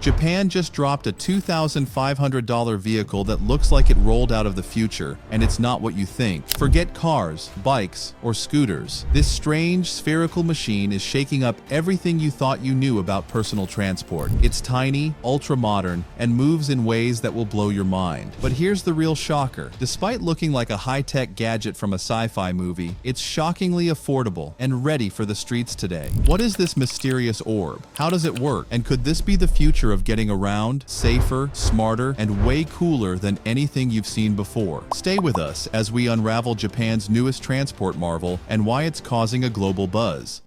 Japan just dropped a $2,500 vehicle that looks like it rolled out of the future, and it's not what you think. Forget cars, bikes, or scooters. This strange, spherical machine is shaking up everything you thought you knew about personal transport. It's tiny, ultra-modern, and moves in ways that will blow your mind. But here's the real shocker. Despite looking like a high-tech gadget from a sci-fi movie, it's shockingly affordable and ready for the streets today. What is this mysterious orb? How does it work? And could this be the future of getting around, safer, smarter, and way cooler than anything you've seen before? Stay with us as we unravel Japan's newest transport marvel and why it's causing a global buzz.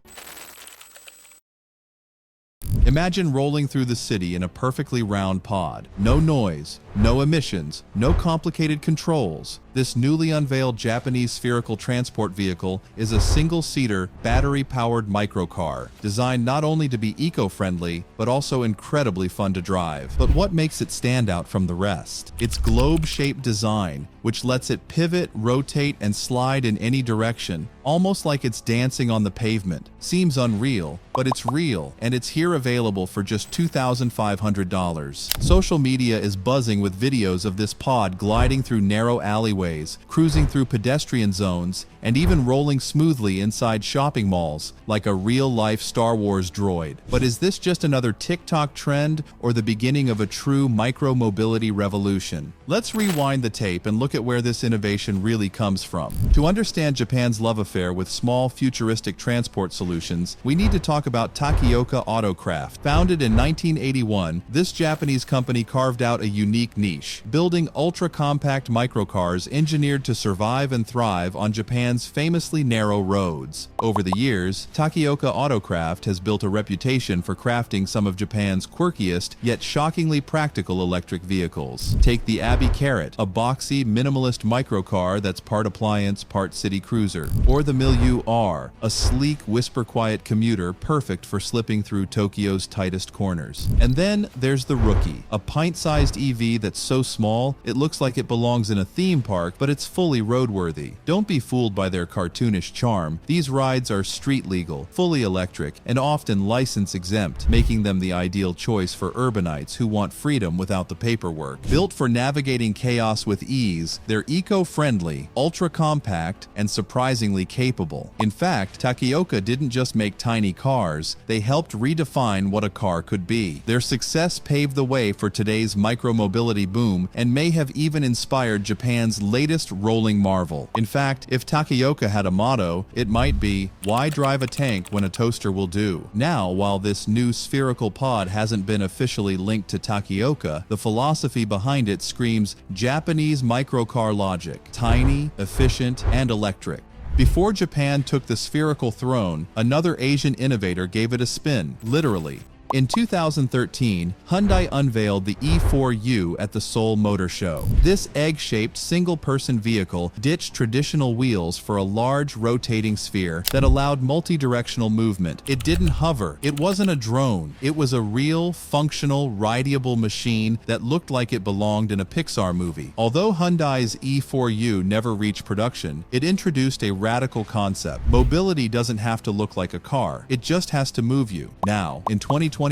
Imagine rolling through the city in a perfectly round pod. No noise, no emissions, no complicated controls. This newly unveiled Japanese spherical transport vehicle is a single-seater, battery-powered microcar, designed not only to be eco-friendly, but also incredibly fun to drive. But what makes it stand out from the rest? Its globe-shaped design, which lets it pivot, rotate, and slide in any direction, almost like it's dancing on the pavement. Seems unreal, but it's real, and it's here available for just $2,500. Social media is buzzing with videos of this pod gliding through narrow alleyways, cruising through pedestrian zones, and even rolling smoothly inside shopping malls, like a real-life Star Wars droid. But is this just another TikTok trend, or the beginning of a true micro-mobility revolution? Let's rewind the tape and look at where this innovation really comes from. To understand Japan's love affair with small, futuristic transport solutions, we need to talk about Takyoka AutoCraft. Founded in 1981, this Japanese company carved out a unique niche, building ultra-compact microcars engineered to survive and thrive on Japan's famously narrow roads. Over the years, Takyoka AutoCraft has built a reputation for crafting some of Japan's quirkiest yet shockingly practical electric vehicles. Take the Abbey Carrot, a boxy, minimalist microcar that's part appliance, part city cruiser. Or the Milieu R, a sleek, whisper-quiet commuter perfect for slipping through Tokyo's tightest corners. And then there's the Rookie, a pint-sized EV that's so small it looks like it belongs in a theme park, but it's fully roadworthy. Don't be fooled by their cartoonish charm. These rides are street legal, fully electric, and often license exempt, making them the ideal choice for urbanites who want freedom without the paperwork. Built for navigating chaos with ease, they're eco-friendly, ultra-compact, and surprisingly capable. In fact, Takyoka didn't just make tiny cars, they helped redefine what a car could be. Their success paved the way for today's micromobility boom and may have even inspired Japan's latest rolling marvel. In fact, if Takyoka had a motto, it might be, "Why drive a tank when a toaster will do?" Now, while this new spherical pod hasn't been officially linked to Takyoka, the philosophy behind it screams Japanese microcar logic: tiny, efficient, and electric. Before Japan took the spherical throne, another Asian innovator gave it a spin, literally. In 2013, Hyundai unveiled the E4U at the Seoul Motor Show. This egg-shaped single-person vehicle ditched traditional wheels for a large rotating sphere that allowed multi-directional movement. It didn't hover. It wasn't a drone. It was a real, functional, rideable machine that looked like it belonged in a Pixar movie. Although Hyundai's E4U never reached production, it introduced a radical concept. Mobility doesn't have to look like a car. It just has to move you. Now, in 2025,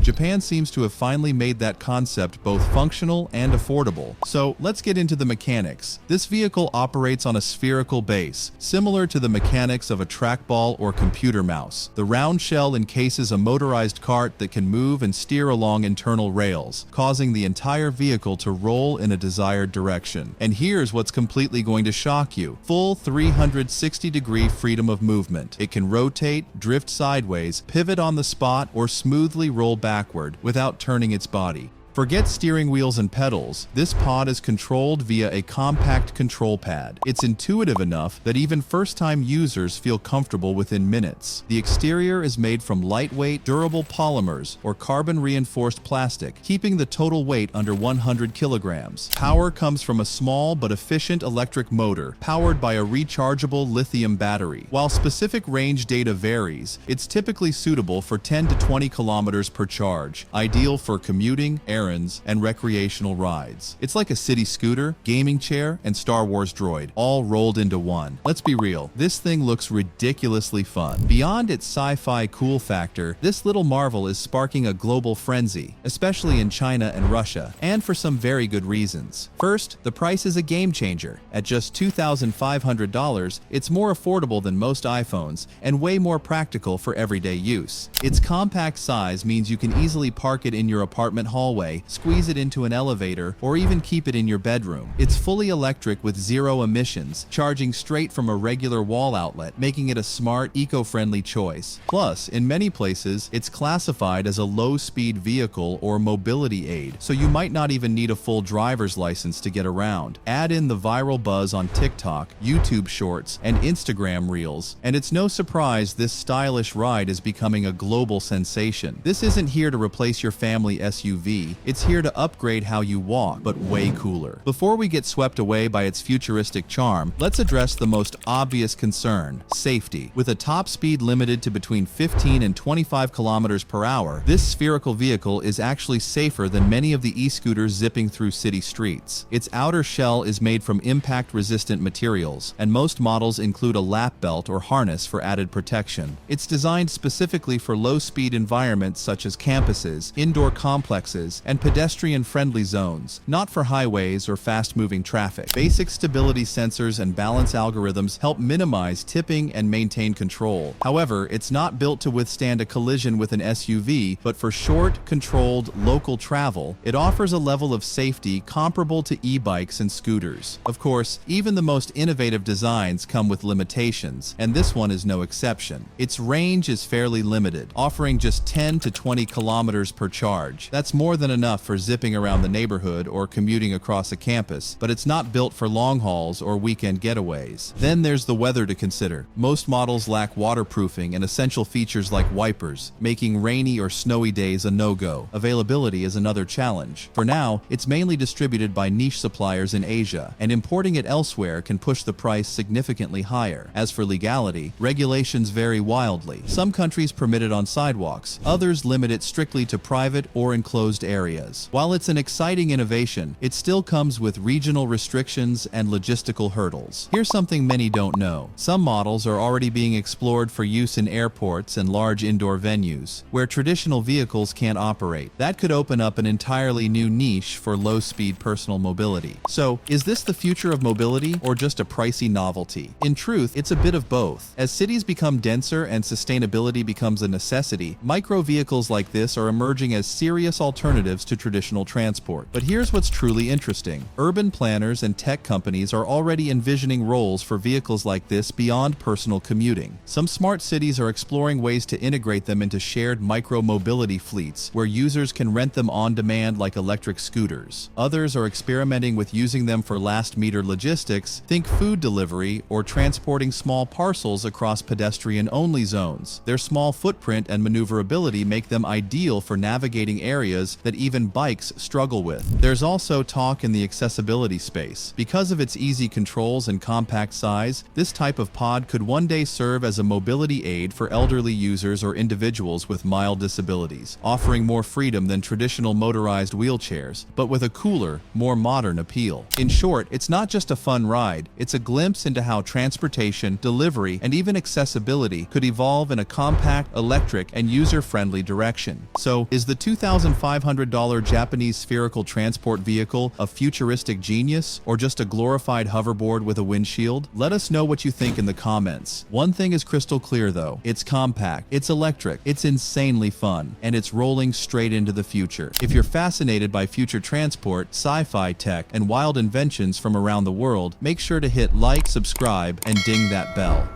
Japan seems to have finally made that concept both functional and affordable. So let's get into the mechanics. This vehicle operates on a spherical base, similar to the mechanics of a trackball or computer mouse. The round shell encases a motorized cart that can move and steer along internal rails, causing the entire vehicle to roll in a desired direction. And here's what's completely going to shock you: full 360-degree freedom of movement. It can rotate, drift sideways, pivot on the spot, or smoothly roll backward without turning its body. Forget steering wheels and pedals. This pod is controlled via a compact control pad. It's intuitive enough that even first-time users feel comfortable within minutes. The exterior is made from lightweight, durable polymers or carbon-reinforced plastic, keeping the total weight under 100 kilograms. Power comes from a small but efficient electric motor, powered by a rechargeable lithium battery. While specific range data varies, it's typically suitable for 10 to 20 kilometers per charge, ideal for commuting, errands, errands, and recreational rides. It's like a city scooter, gaming chair, and Star Wars droid, all rolled into one. Let's be real, this thing looks ridiculously fun. Beyond its sci-fi cool factor, this little marvel is sparking a global frenzy, especially in China and Russia, and for some very good reasons. First, the price is a game changer. At just $2,500, it's more affordable than most iPhones and way more practical for everyday use. Its compact size means you can easily park it in your apartment hallway, squeeze it into an elevator, or even keep it in your bedroom. It's fully electric with zero emissions, charging straight from a regular wall outlet, making it a smart, eco-friendly choice. Plus, in many places, it's classified as a low-speed vehicle or mobility aid, so you might not even need a full driver's license to get around. Add in the viral buzz on TikTok, YouTube Shorts, and Instagram Reels, and it's no surprise this stylish ride is becoming a global sensation. This isn't here to replace your family SUV, it's here to upgrade how you walk, but way cooler. Before we get swept away by its futuristic charm, let's address the most obvious concern: safety. With a top speed limited to between 15 and 25 kilometers per hour, this spherical vehicle is actually safer than many of the e-scooters zipping through city streets. Its outer shell is made from impact-resistant materials, and most models include a lap belt or harness for added protection. It's designed specifically for low-speed environments such as campuses, indoor complexes, and pedestrian-friendly zones, not for highways or fast-moving traffic. Basic stability sensors and balance algorithms help minimize tipping and maintain control. However, it's not built to withstand a collision with an SUV, but for short, controlled, local travel, it offers a level of safety comparable to e-bikes and scooters. Of course, even the most innovative designs come with limitations, and this one is no exception. Its range is fairly limited, offering just 10 to 20 kilometers per charge. That's more than enough for zipping around the neighborhood or commuting across a campus, but it's not built for long hauls or weekend getaways. Then there's the weather to consider. Most models lack waterproofing and essential features like wipers, making rainy or snowy days a no-go. Availability is another challenge. For now, it's mainly distributed by niche suppliers in Asia, and importing it elsewhere can push the price significantly higher. As for legality, regulations vary wildly. Some countries permit it on sidewalks, others limit it strictly to private or enclosed areas. While it's an exciting innovation, it still comes with regional restrictions and logistical hurdles. Here's something many don't know. Some models are already being explored for use in airports and large indoor venues, where traditional vehicles can't operate. That could open up an entirely new niche for low-speed personal mobility. So, is this the future of mobility or just a pricey novelty? In truth, it's a bit of both. As cities become denser and sustainability becomes a necessity, micro vehicles like this are emerging as serious alternatives to traditional transport. But here's what's truly interesting. Urban planners and tech companies are already envisioning roles for vehicles like this beyond personal commuting. Some smart cities are exploring ways to integrate them into shared micro-mobility fleets, where users can rent them on demand like electric scooters. Others are experimenting with using them for last-meter logistics, think food delivery, or transporting small parcels across pedestrian-only zones. Their small footprint and maneuverability make them ideal for navigating areas that even bikes struggle with. There's also talk in the accessibility space. Because of its easy controls and compact size, this type of pod could one day serve as a mobility aid for elderly users or individuals with mild disabilities, offering more freedom than traditional motorized wheelchairs, but with a cooler, more modern appeal. In short, it's not just a fun ride, it's a glimpse into how transportation, delivery, and even accessibility could evolve in a compact, electric, and user-friendly direction. So, is the $2,500 Japanese spherical transport vehicle a futuristic genius, or just a glorified hoverboard with a windshield? Let us know what you think in the comments. One thing is crystal clear though, it's compact, it's electric, it's insanely fun, and it's rolling straight into the future. If you're fascinated by future transport, sci-fi tech, and wild inventions from around the world, make sure to hit like, subscribe, and ding that bell.